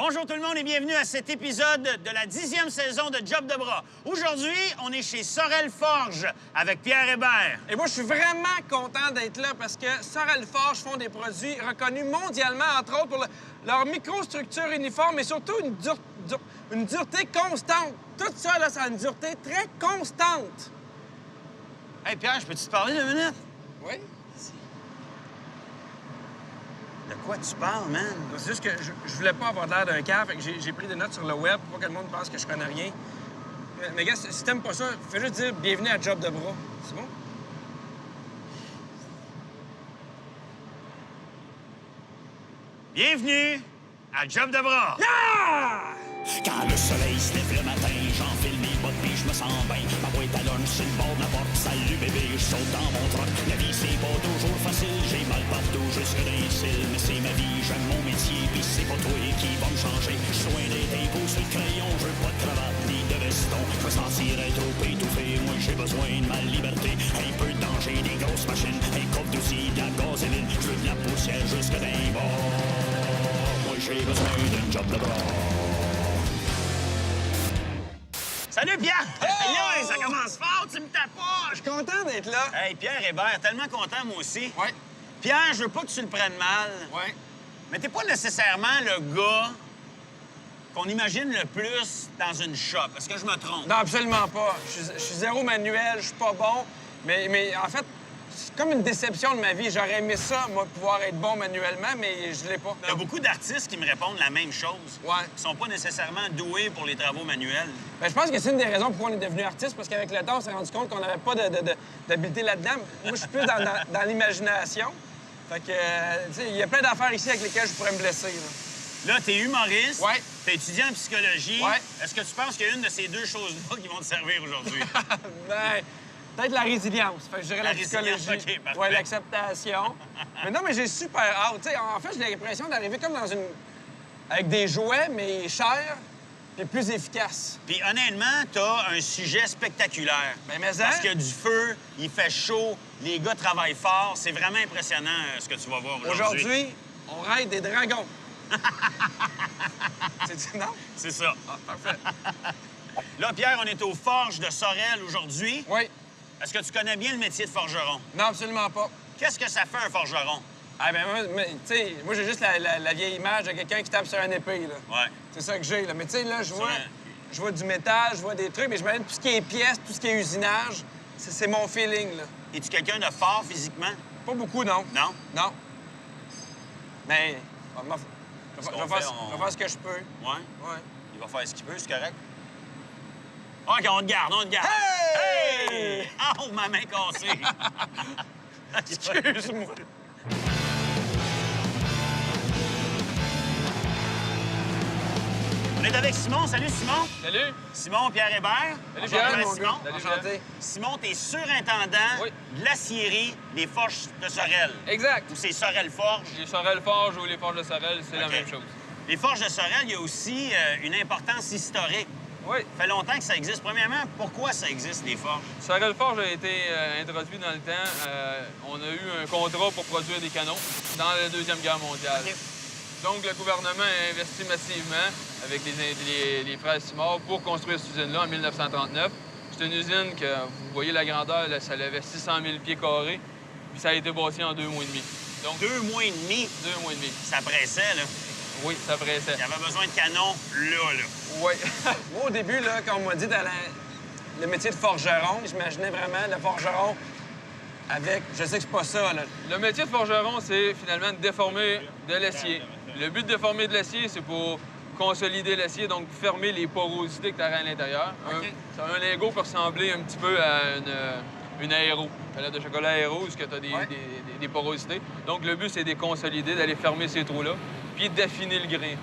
Bonjour tout le monde et bienvenue à cet épisode de la 10e saison de Job de bras. Aujourd'hui, on est chez Sorel Forge avec Pierre Hébert. Et moi, je suis vraiment content d'être là parce que Sorel Forge font des produits reconnus mondialement, entre autres pour leur microstructure uniforme et surtout une dureté constante. Tout ça, là, ça a une dureté très constante. Hey Pierre, je peux-tu te parler 2 minutes? Oui? De quoi tu parles, man? C'est juste que je voulais pas avoir l'air d'un cave, fait que j'ai pris des notes sur le web pour pas que le monde pense que je connais rien. Mais gars, si t'aimes pas ça, fais juste dire bienvenue à Job de bras. C'est bon? Bienvenue à Job de bras. Ah! Quand le soleil se lève le matin, j'enfile mes bottes puis je me sens bien. Ma boîte à lunch sur le bord de la porte, salut bébé, je saute dans mon truck. La vie c'est pas toujours facile, j'ai mal partout jusque dans les cils. Mais c'est ma vie, j'aime mon métier, puis c'est pas toi qui va me changer. Je suis loin des dépôts sur le crayon, je veux pas de cravate ni de veston. Je me sentirais trop étouffé, moi j'ai besoin de ma liberté. Un peu de danger, des grosses machines, un couple d'outils, de la gasoline. Je veux de la poussière jusque dans les bords. Moi j'ai besoin d'un job de bras. Salut Pierre! Oh! Hey, ça commence fort, tu me tapoches! Je suis content d'être là. Hey Pierre Hébert, tellement content moi aussi. Ouais, Pierre, je veux pas que tu le prennes mal, ouais. mais t'es pas nécessairement le gars qu'on imagine le plus dans une shop. Est-ce que je me trompe? Non, absolument pas. Je suis zéro manuel, je suis pas bon. Mais en fait, c'est comme une déception de ma vie. J'aurais aimé ça, moi, pouvoir être bon manuellement, mais je l'ai pas. Il y a beaucoup d'artistes qui me répondent la même chose. Ouais. Qui sont pas nécessairement doués pour les travaux manuels. Ben, je pense que c'est une des raisons pourquoi on est devenu artiste, parce qu'avec le temps, on s'est rendu compte qu'on n'avait pas d'habileté là-dedans. Moi, je suis plus dans l'imagination. Fait que, tu sais, il y a plein d'affaires ici avec lesquelles je pourrais me blesser. Là. Là, t'es humoriste. Ouais. T'es étudiant en psychologie. Ouais. Est-ce que tu penses qu'il y a une de ces deux choses-là qui vont te servir aujourd'hui? Ben, peut-être la résilience. Fait que je dirais La la psychologie. résilience, OK, parfait. Ouais, l'acceptation. Mais non, mais j'ai super hâte. Tu sais, en fait, j'ai l'impression d'arriver comme dans une... avec des jouets, mais chers, puis plus efficaces. Puis honnêtement, t'as un sujet spectaculaire. Ben, mais Parce hein? qu'il y a du feu, il fait chaud, les gars travaillent fort. C'est vraiment impressionnant ce que tu vas voir aujourd'hui. Aujourd'hui, on raide des dragons. C'est non? C'est ça. Ah, parfait. Là, Pierre, on est aux Forges de Sorel aujourd'hui. Oui. Est-ce que tu connais bien le métier de forgeron? Non, absolument pas. Qu'est-ce que ça fait un forgeron? Ah, ben, tu sais, moi, j'ai juste la vieille image de quelqu'un qui tape sur un épée, là. Ouais. C'est ça que j'ai, là. Mais tu sais, là, Ça- je vois du métal, je vois des trucs, mais je m'imagine tout ce qui est pièces, tout ce qui est usinage, c'est mon feeling, là. Es-tu quelqu'un de fort physiquement? Pas beaucoup, non. Non? Non. Mais, je qu'on vais fait, faire ce que je peux. Ouais. Ouais. Il va faire ce qu'il peut, c'est correct? OK, on te garde, on te garde. Hey! Hey! Oh, ma main cassée! Excuse-moi. On est avec Simon. Salut, Simon. Salut. Simon Pierre Hébert. Salut, Bonjour, Pierre. Simon. Salut, enchanté. Simon, t'es surintendant Oui. de l'acierie des Forges de Sorel. Exact. Ou c'est Sorel Forge. Les Sorel Forge ou les Forges de Sorel, c'est la OK. même chose. Les Forges de Sorel, il y a aussi une importance historique. Oui. Ça fait longtemps que ça existe. Premièrement, pourquoi ça existe, les Forges? Sorel Forge a été introduit dans le temps. On a eu un contrat pour produire des canons dans la Deuxième Guerre mondiale. OK. Donc, le gouvernement a investi massivement avec les frères Simard pour construire cette usine-là en 1939. C'est une usine que, vous voyez la grandeur, là, ça levait 600 000 pieds carrés, puis ça a été bâti en 2 mois et demi. Donc, 2 mois et demi, 2 mois et demi. ça pressait, là. Oui, ça pressait. Il y avait besoin de canons là. Oui. Moi, au début, là, quand on m'a dit le métier de forgeron, j'imaginais vraiment le forgeron avec... Je sais que c'est pas ça, là. Le métier de forgeron, c'est finalement de déformer de l'acier. Le but de déformer de l'acier, c'est pour consolider l'acier, donc fermer les porosités que tu as à l'intérieur. OK. Un Lego peut ressembler un petit peu à une aéro, une palette de chocolat aéro, où tu as des porosités. Donc, le but, c'est de les consolider, d'aller fermer ces trous-là, puis d'affiner le grain,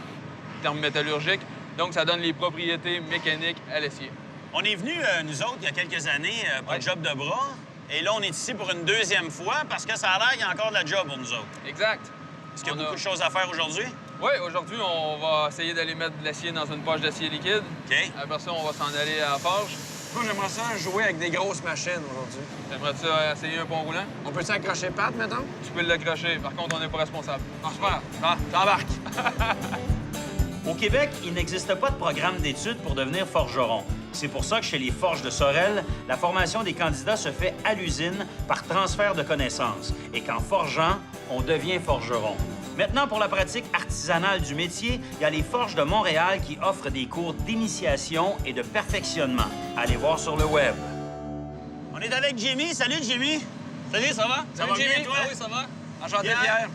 en termes métallurgiques. Donc, ça donne les propriétés mécaniques à l'acier. On est venus, nous autres, il y a quelques années, pour Ouais. le job de bras. Et là, on est ici pour une deuxième fois parce que ça a l'air qu'il y a encore de la job pour nous autres. Exact. Est-ce qu'il y a On beaucoup de choses à faire aujourd'hui? Oui, aujourd'hui, on va essayer d'aller mettre de l'acier dans une poche d'acier liquide. OK. Après ça, on va s'en aller à la forge. Moi, j'aimerais ça jouer avec des grosses machines aujourd'hui. T'aimerais-tu ça essayer un pont roulant? On peut s'accrocher pattes, mettons? Tu peux l'accrocher. Par contre, on n'est pas responsable. Ah, super. Ah, t'embarques. Au Québec, il n'existe pas de programme d'études pour devenir forgeron. C'est pour ça que chez les Forges de Sorel, la formation des candidats se fait à l'usine par transfert de connaissances et qu'en forgeant, on devient forgeron. Maintenant, pour la pratique artisanale du métier, il y a les Forges de Montréal qui offrent des cours d'initiation et de perfectionnement. Allez voir sur le web. On est avec Jimmy. Salut, Jimmy. Salut, ça va? Ça va bien, Jimmy? toi? Ah oui, ça va. Enchanté, Pierre.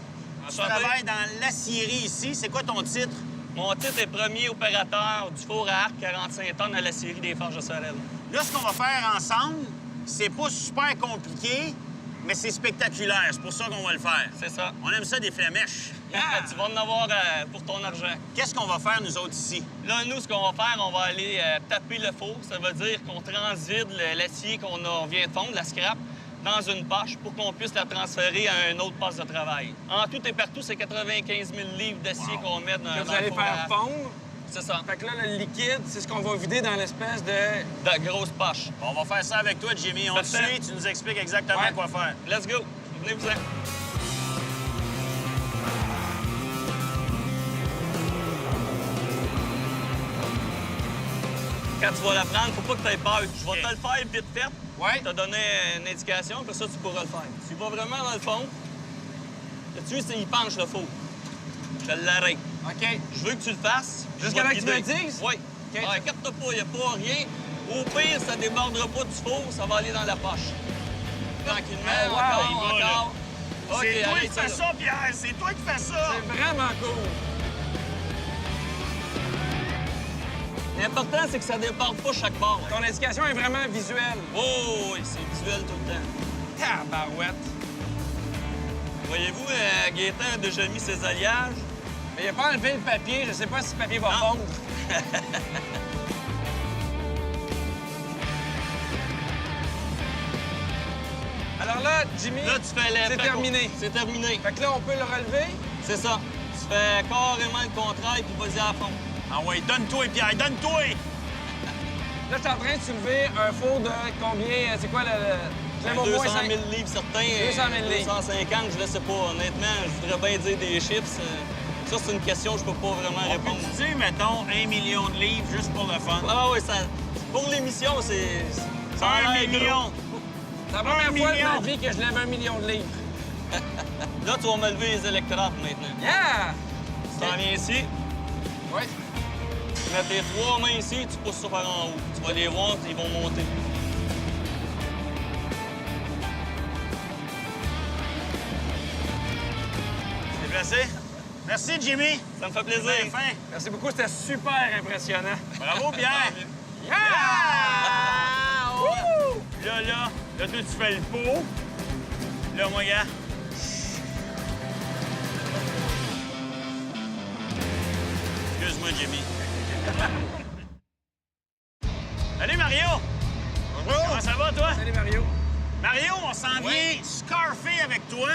Tu travailles dans l'acierie ici. C'est quoi ton titre? Mon titre est premier opérateur du four à arc 45 tonnes à la série des Forges de Sorel. Là, ce qu'on va faire ensemble, c'est pas super compliqué, mais c'est spectaculaire. C'est pour ça qu'on va le faire. C'est ça. On aime ça, des flamèches. Tu vas en avoir pour ton argent. Qu'est-ce qu'on va faire, nous autres, ici? Là, nous, ce qu'on va faire, on va aller taper le four. Ça veut dire qu'on transvide l'acier qu'on vient de fondre, la scrap, dans une poche pour qu'on puisse la transférer à un autre poste de travail. En tout et partout, c'est 95 000 livres d'acier qu'on met dans Que le vous allez four à faire arc. fondre. C'est ça. Fait que là, le liquide, c'est ce qu'on va vider dans l'espèce de... De grosses poches. On va faire ça avec toi, Jimmy. On te Parfait. suit, tu nous expliques exactement Ouais. quoi faire. Let's go. Venez-vous-en. Quand tu vas la prendre, faut pas que tu aies peur. Je vais te le faire vite fait. Ouais. Je te donner une indication, puis ça, tu pourras le faire. Tu vas vraiment dans le fond. Tu vois, il penche le four. Je l'arrête. OK. Je veux que tu le fasses. Jusqu'à Je vais là que tu te me le guider. dises? Oui. OK. Ah, inquiète-toi pas, il n'y a pas rien. Au pire, ça ne débordera pas du four, ça va aller dans la poche. Tranquillement, wow. encore, Il va, là. encore. OK, C'est toi qui arrête fais là. ça, Pierre! C'est toi qui fais ça! C'est vraiment cool. L'important, c'est que ça ne déborde pas chaque bord. Ton indication est vraiment visuelle. Oh, oui, c'est visuel tout le temps. Tabarouette. Voyez-vous, Gaétan a déjà mis ses alliages. Mais il a pas enlevé le papier. Je sais pas si le papier va Non. fondre. Alors là, Jimmy, Là, tu fais les... c'est terminé. C'est terminé. Fait que là, on peut le relever. C'est ça. Tu fais carrément le contraire, puis vas-y à fond. Ah ouais, donne-toi, Pierre, donne-toi! Là, je suis en train de soulever un four de combien? C'est quoi le... J'aime au 200 moins 5. 000 livres, certains. 200 000 livres. 250, je ne sais pas. Honnêtement, je voudrais bien dire des chiffres. Ça, c'est une question que je peux pas vraiment On répondre. peut dire, mettons, 1 million de livres juste pour le fun. Ah oui, ça... Pour l'émission, c'est... ça a 1 l'air million! gros. C'est la première 1 fois de ma million. vie que je lève 1 million de livres. Là, tu vas me lever les électrodes maintenant. Yeah! Tu t'en viens ici, Oui. tu mets tes 3 mains ici, tu pousses ça par en haut. Tu vas les voir, ils vont monter. C'est placé? Merci, Jimmy! Ça me fait Bien plaisir. fin. Merci beaucoup, c'était super impressionnant. Bravo, Pierre! Yeah! Ah! Wouh! Là, toi, tu fais le pot. Là, moi, gars. Excuse-moi, Jimmy. Salut, Mario! Bonjour! Comment ça va, toi? Salut, Mario. Mario, on s'en vient scarfer avec toi.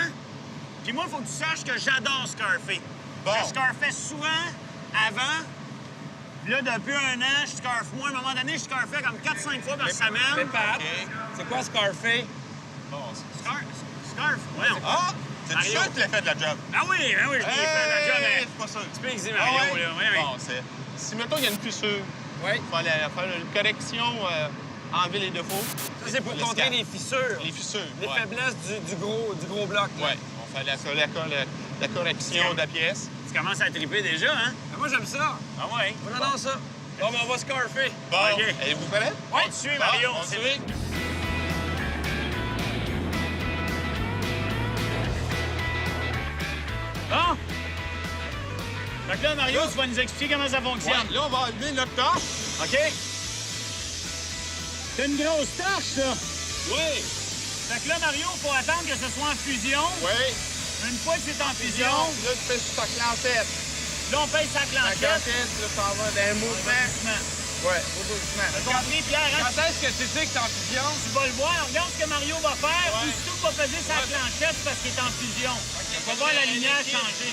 Puis moi, il faut que tu saches que j'adore scarfer. Bon. Je scarfais souvent avant. Là, depuis 1 an, je scarfe moins. À un moment donné, je scarfais comme 4-5 fois par Mais semaine. Pat, c'est quoi scarfer? Scarf? Voyons. Ah! C'est Mario. sûr que tu l'as fait de la job. Ah oui, je l'ai fait, la job. Mais... C'est pas ça. Tu peux exiger Mario, Ah ouais? là. Oui. Bon, c'est... Si, mettons, il y a une fissure, Oui. il fallait faire une correction, enlever les défauts. Ça, c'est pour Le contrer scan. les fissures. Les fissures, Les ouais. faiblesses du gros bloc. là. Ouais. On fait la correction de la pièce. Tu commences à triper déjà, hein? Mais moi, j'aime ça. Ah oui. Moi, j'adore ça. Bon, mais on va scarfer. Bon, OK. êtes-vous prêts? On te suit, Mario. Bon, on C'est- suit. Bon? Fait que là, Mario, tu vas nous expliquer comment ça fonctionne. Ouais, là, on va enlever notre torche. OK? C'est une grosse tâche, ça. Oui. Fait que là, Mario, il faut attendre que ce soit en fusion. Oui. Une fois que c'est en fusion, Là, tu fais sur ta clancette. là, on paye sa Ta clanchette. clancette, là, ça va d'un mouvement. Ouais, au doucement. T'as compris, Pierre, hein? Quand est-ce que tu sais que c'est en fusion? Tu vas le voir. Regarde ce que Mario va faire. Ouais. Aussitôt qu'il va peser sa clanchette parce qu'il est en fusion. Tu vas voir la lumière changer.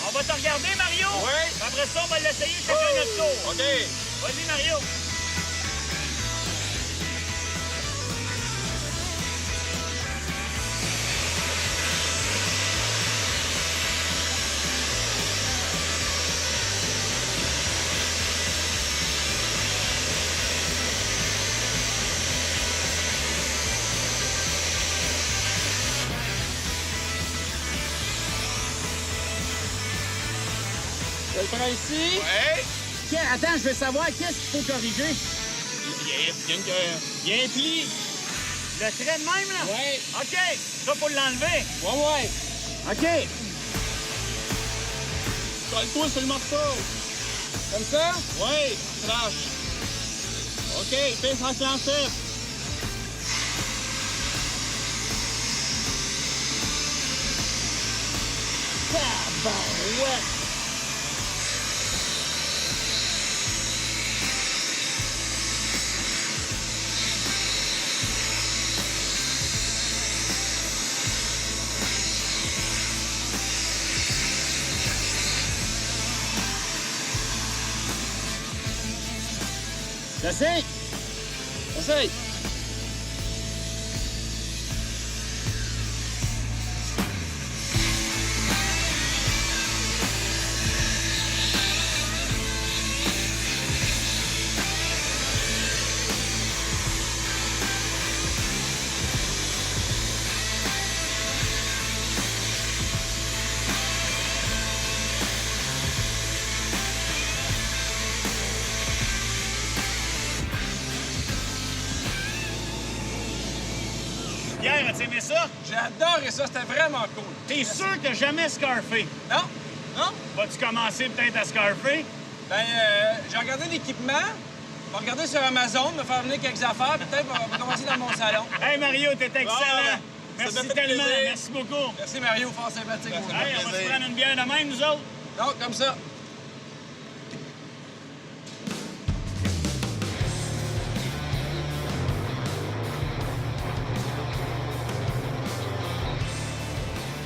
On va te regarder, Mario. Oui. Après ça, on va l'essayer chacun notre tour. OK. Vas-y, Mario. Je le prends ici. Ouais. Tiens, attends, je veux savoir qu'est-ce qu'il faut corriger. Il y a un pli. Le trait de même, là? Ouais. OK. Ça, faut l'enlever. Ouais. OK. Colle-toi sur le morceau. Comme ça? Ouais, lâche. OK, fais sans clencher. Tabarouette. J'essaie. Essaye. Pierre, as-tu aimé ça? J'ai adoré ça, c'était vraiment cool. T'es sûr que t'as jamais scarfé? Non? Non? Vas-tu commencer peut-être à scarfer? Ben, j'ai regardé l'équipement. Je vais regarder sur Amazon, me faire venir quelques affaires. Peut-être on va commencer dans mon salon. Hey, Mario, t'es excellent. ça Merci m'a fait tellement. plaisir. Merci beaucoup. Merci Mario, fort sympathique. mon gars. Hey, on va se prendre une bière de même, nous autres? Non, comme ça.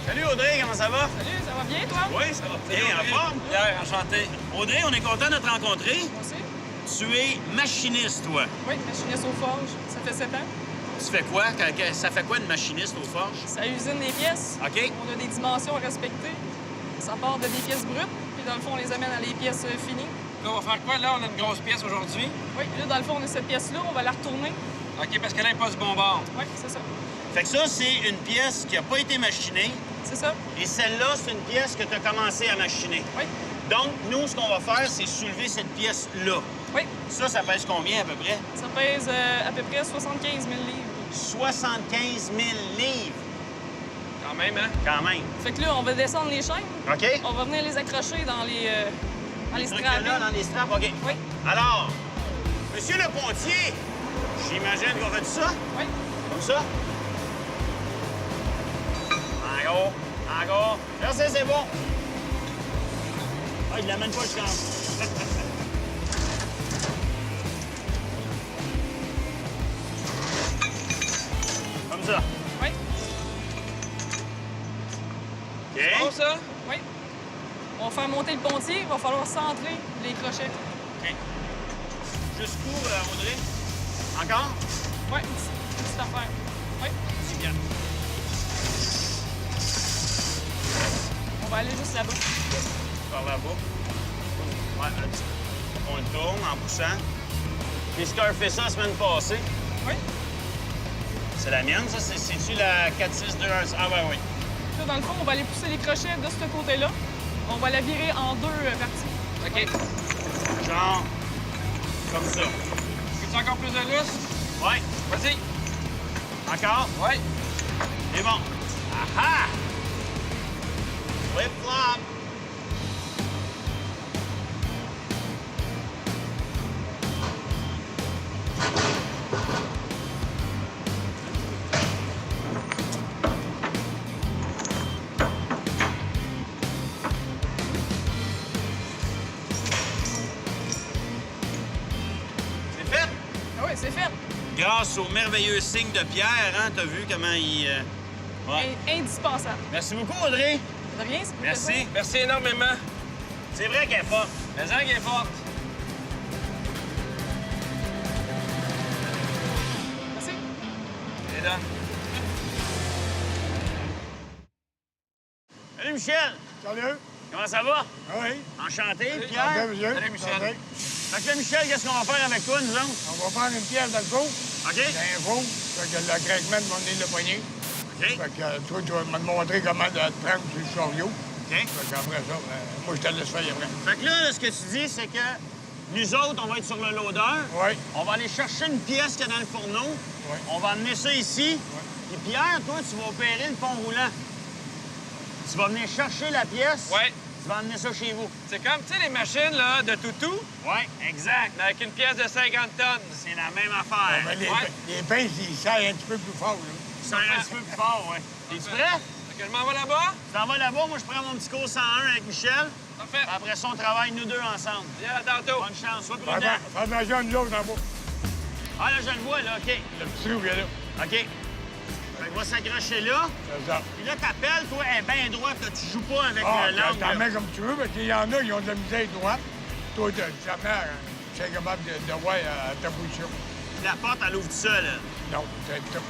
Salut, Audrey, comment ça va? Salut, ça va bien, toi? Oui, ça va bien, en forme. Pierre, enchanté. Audrey, on est content de te rencontrer. Moi aussi. Tu es machiniste, toi. Oui, machiniste aux forges. Ça fait 7 ans. Tu fais quoi? Ça fait quoi une machiniste aux forges? Ça usine des pièces. OK. On a des dimensions à respecter. Ça part de des pièces brutes, puis dans le fond, on les amène à des pièces finies. Là, on va faire quoi? Là, on a une grosse pièce aujourd'hui. Oui, puis là, dans le fond, on a cette pièce-là, on va la retourner. OK, parce que là, il passe bon bord. Oui, c'est ça. Fait que ça, c'est une pièce qui n'a pas été machinée. C'est ça. Et celle-là, c'est une pièce que tu as commencé à machiner. Oui. Donc, nous, ce qu'on va faire, c'est soulever cette pièce-là. Oui. Ça pèse combien à peu près? Ça pèse à peu près 75 000 livres. 75 000 livres. Quand même, hein? Quand même. Fait que là, on va descendre les chaînes. OK? On va venir les accrocher dans les Ce straps. truc-là, dans les straps, OK. Oui. Alors, Monsieur le pontier, j'imagine qu'on fait ça? Oui. Comme ça? Encore. Encore. Merci, c'est bon. Ah, il l'amène pas, je pense. Comme ça. Oui. OK. Bon, ça? Oui. On va faire monter le pontier. Il va falloir centrer les crochets. OK. Jusqu'où, Audrey? Encore? Oui, une petite affaire. Oui. C'est bien. On va aller juste là-bas. Par là-bas. Ouais, un petit peu. On le tourne en poussant. Puis Scar fait ça la semaine passée. Oui. C'est la mienne, ça? C'est-tu la 46211? Ah, ben oui. Là, dans le fond, on va aller pousser les crochets de ce côté-là. On va la virer en deux parties. OK. Genre, comme ça. Veux-tu encore plus de lousse? Ouais. Vas-y. Encore? Ouais. C'est bon. Aha! Flip-flop. C'est fait? Ah oui, c'est fait. Grâce au merveilleux signe de Pierre, hein? T'as vu comment il... Ouais. Indispensable. Merci beaucoup, Audrey. De rien, c'est Merci. Merci énormément. C'est vrai qu'elle est forte. Mais en qu'elle est forte. Merci. Et là. Salut, Michel. Salut. Comment ça va? Ah oui. Enchanté, Salut. Pierre. Monsieur. Salut, Michel. Santé. Fait que là, Michel, qu'est-ce qu'on va faire avec toi, nous autres? On va faire une pièce dans le trou. OK? D'un four. Fait que le craquement va venir le poignet. OK. Fait que toi, tu vas me montrer comment de prendre sur le chariot. OK? Fait qu'après ça, moi, je te laisse faire après. Fait que là, ce que tu dis, c'est que nous autres, on va être sur le loader. Oui. On va aller chercher une pièce qu'il y a dans le fourneau. Oui. On va amener ça ici. Et Pierre, toi, tu vas opérer le pont roulant. Tu vas venir chercher la pièce. Ouais. Tu vas amener ça chez vous. C'est comme, tu sais, les machines, là, de toutou, Oui, exact. mais avec une pièce de 50 tonnes. C'est la même affaire. Mais Ouais. les pinces, ils serrent un petit peu plus fort, là. Ça un petit peu plus fort, oui. Es-tu prêt? Fait que je m'en vais là-bas. Tu t'en vas là-bas, moi, je prends mon petit cours 101 avec Michel. Parfait. Après ça, on travaille nous deux ensemble. Viens, à tantôt. Bonne chance, sois Fais prudent. attention à nous autres en bas. Ah, là, je le vois, là, OK. Le petit trou, il est là. OK. Fait que va s'accrocher là. C'est ça. Puis là, t'appelles, toi, elle est bien droite, là. Tu joues pas avec Ah, l'angle. t'en là. mets comme tu veux, parce qu'il y en a, ils ont de la misère droite. Toi, jamais, tu es capable de voir à ta position. La porte, elle ouvre tout seul, là. Non, c'est tout.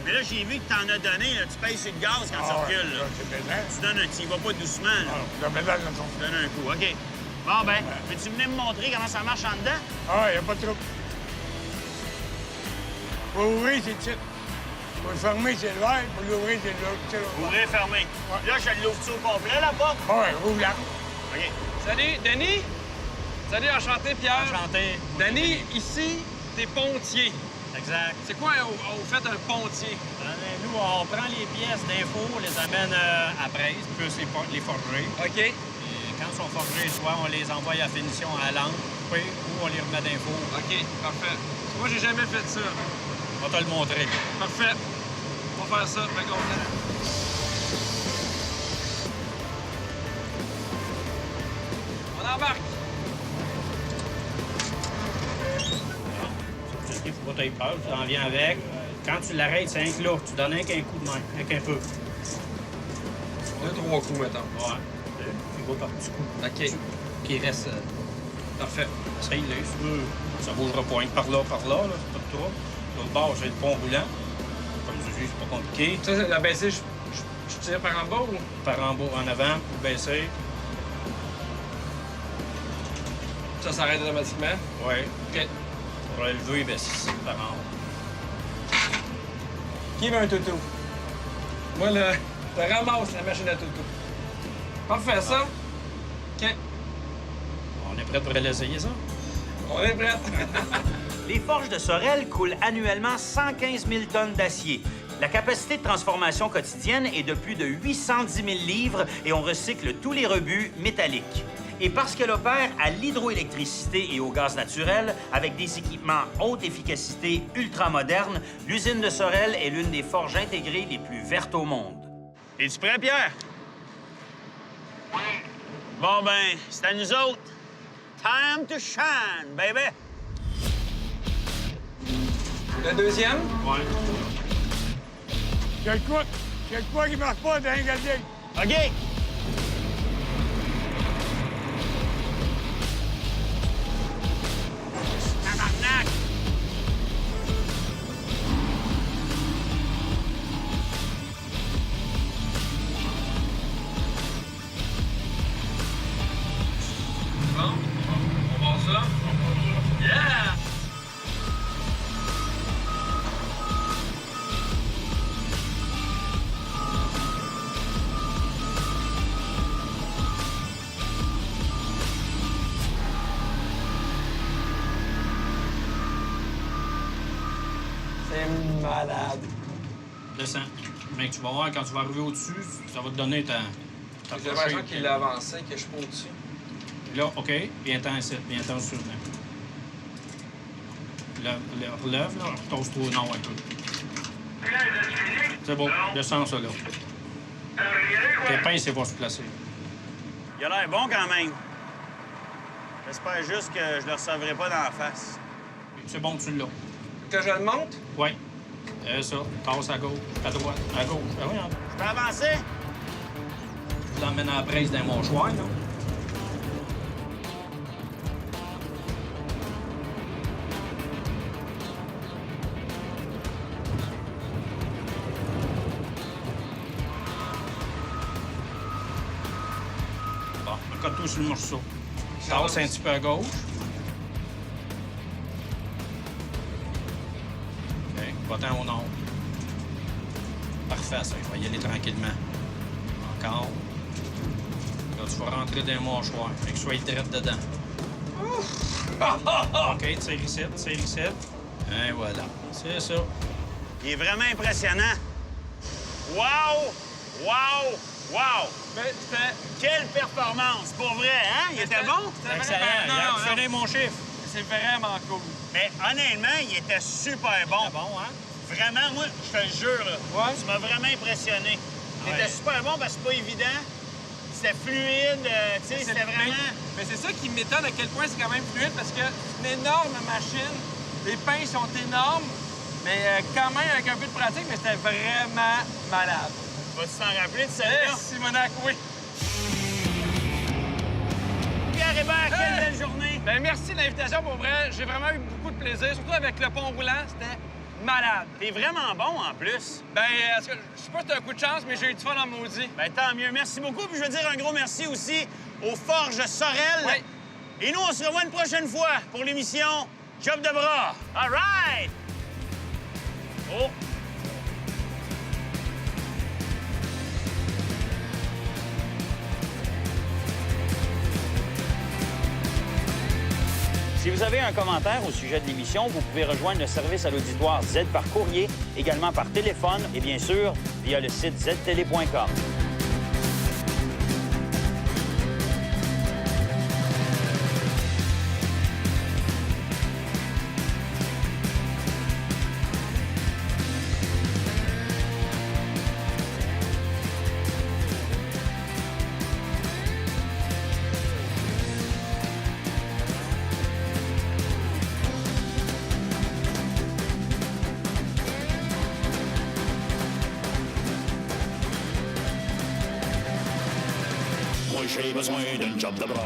Mais là, j'ai vu que t'en as donné, là. Tu payes sur le gaz quand tu recules, là. C'est pédant. Tu donnes un... Tu y vas pas doucement, là. Ah, le médaille dans ton Tu donnes un coup, OK. Bon, ben, peux-tu venir me montrer comment ça marche en dedans? Ah, il n'y a pas de trouble. Pour ouvrir, c'est titre. Pour le fermer, c'est le vert. Pour l'ouvrir, c'est l'autre. Ouvrir, fermer. Là, je l'ouvre-tu au complet, la porte? Ah ouais, ouvre-la. OK. Salut, Denis. Salut, enchanté, Pierre. Enchanté. Denis, ici, t'es pontier. Exact. C'est quoi, vous faites un pontier? Nous, on prend les pièces d'info, on les amène à Braise, plus les forger. OK. Et quand ils sont forgés, soit on les envoie à finition à l'encre, ou on les remet d'info. OK, parfait. Moi, j'ai jamais fait ça. On va te le montrer. Parfait. On va faire ça, bien content. On embarque. Il ne faut pas t'avoir peur, tu en viens avec. Quand tu l'arrêtes, c'est un là. Tu donnes un coup de main, un peu. 2-3 coups, mettons. Ouais. Tu vas par petits coups. OK. Qui reste. Parfait. Ça, il laisse. Ça bougera pas. Par là, là. C'est pas de trouble. L'autre bord, j'ai le pont roulant. Comme tu dis, c'est pas compliqué. Ça, la baisser, je tire par en bas ou? Par en bas, en avant, pour baisser. Ça s'arrête automatiquement. Oui. OK. Pour le lever, ben, c'est par en haut. Qui veut un toutou? Moi, là, je ramasse la machine à toutou. Parfait, ça. OK. On est prêt pour l'essayer, ça? On est prêt. Les forges de Sorel coulent annuellement 115 000 tonnes d'acier. La capacité de transformation quotidienne est de plus de 810 000 livres et on recycle tous les rebuts métalliques. Et parce qu'elle opère à l'hydroélectricité et au gaz naturel, avec des équipements haute efficacité ultra-modernes, l'usine de Sorel est l'une des forges intégrées les plus vertes au monde. Es-tu prêt, Pierre? Oui. Bon, ben, c'est à nous autres. Time to shine, baby! Le deuxième? Oui. J'ai le quoi qui marche pas dans un gardien. OK. Tabarnak! Bon, on va voir ça. Yeah! C'est malade. Descends. Mais tu vas voir, quand tu vas arriver au-dessus, ça va te donner ta J'ai l'impression qu'il l'a avancé, que je suis pas au-dessus. Là, OK. Viens-t'en ici. Viens-t'en sur relève, là. Tosse-toi au nord un peu. C'est bon. Descends ça, là. Tes pinces, ils vont se placer. Il a l'air bon quand même. J'espère juste que je le recevrai pas dans la face. C'est bon, tu l'as. Que je le monte? Oui. Ça. Tasse à gauche, à droite, à gauche. Ah oui, hein. Je peux avancer? Je l'emmène à la presse d'un mouchoir, là. Bon, colle-toi sur le morceau. Tasse un petit peu à gauche. OK. Va-t'en au nord. Parfait, ça. Il va y aller tranquillement. Encore. Là, tu vas rentrer dans un mâchoire. Fait que sois direct dedans. OK, tire ici. Et voilà. C'est ça. Il est vraiment impressionnant. Wow! Wow! Wow! Ben, c'était... Quelle performance! Pour vrai, hein? Il était bon? C'était Excellent. vraiment... Regarde, Non, finis mon chiffre. c'est vraiment cool. Mais honnêtement, il était super bon. C'est bon, hein? Vraiment, moi, je te le jure, là, Ouais. tu m'as vraiment impressionné. Il Ouais. était super bon parce que c'est pas évident. C'était fluide, tu sais, c'était vraiment... Mais c'est ça qui m'étonne à quel point c'est quand même fluide parce que c'est une énorme machine. Les pains sont énormes, mais quand même avec un peu de pratique, mais c'était vraiment malade. Vas-tu t'en rappeler de celle-là? Simonac, oui. Pierre Hébert, quelle Hey! belle journée! Ben merci de l'invitation, pour vrai. J'ai vraiment eu beaucoup de plaisir, surtout avec le pont roulant, c'était malade. T'es vraiment bon, en plus. Ben, je sais pas si t'as un coup de chance, mais j'ai eu du fun en maudit. Ben tant mieux. Merci beaucoup. Puis je veux dire un gros merci aussi aux Forges Sorel. Oui. Et nous, on se revoit une prochaine fois pour l'émission Job de bras. All right! Oh! Si vous avez un commentaire au sujet de l'émission, vous pouvez rejoindre le service à l'auditoire Z par courrier, également par téléphone et bien sûr via le site ztélé.com. Moi j'ai besoin d'une job de bras.